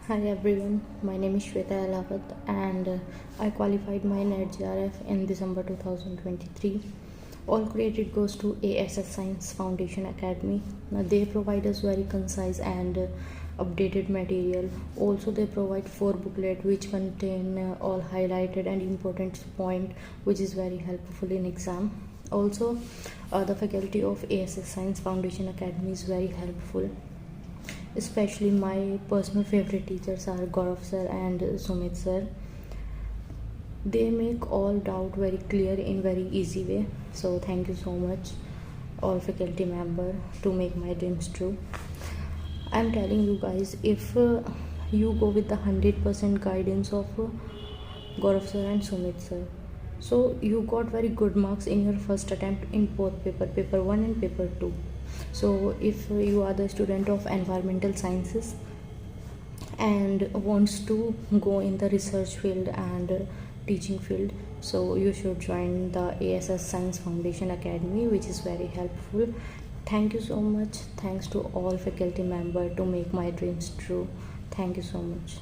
Hi everyone, my name is Shweta Ahlawat and I qualified my NET-JRF in December 2023. All credit goes to A.S.S Science Foundation Academy. Now they provide us very concise and updated material. Also they provide 4 booklets which contain all highlighted and important point which is very helpful in exam. Also the faculty of A.S.S Science Foundation Academy is very helpful. Especially my personal favorite teachers are Gaurav sir and Sumit sir. They make all doubt very clear in very easy way. So thank you so much all faculty member to make my dreams true. I'm telling you guys, if you go with the 100% guidance of Gaurav sir and Sumit sir, so you got very good marks in your first attempt in both paper 1 and paper 2. So if you are the student of environmental sciences and wants to go in the research field and teaching field, so you should join the A.S.S Science Foundation Academy, which is very helpful. Thank you so much. Thanks to all faculty member to make my dreams true. Thank you so much.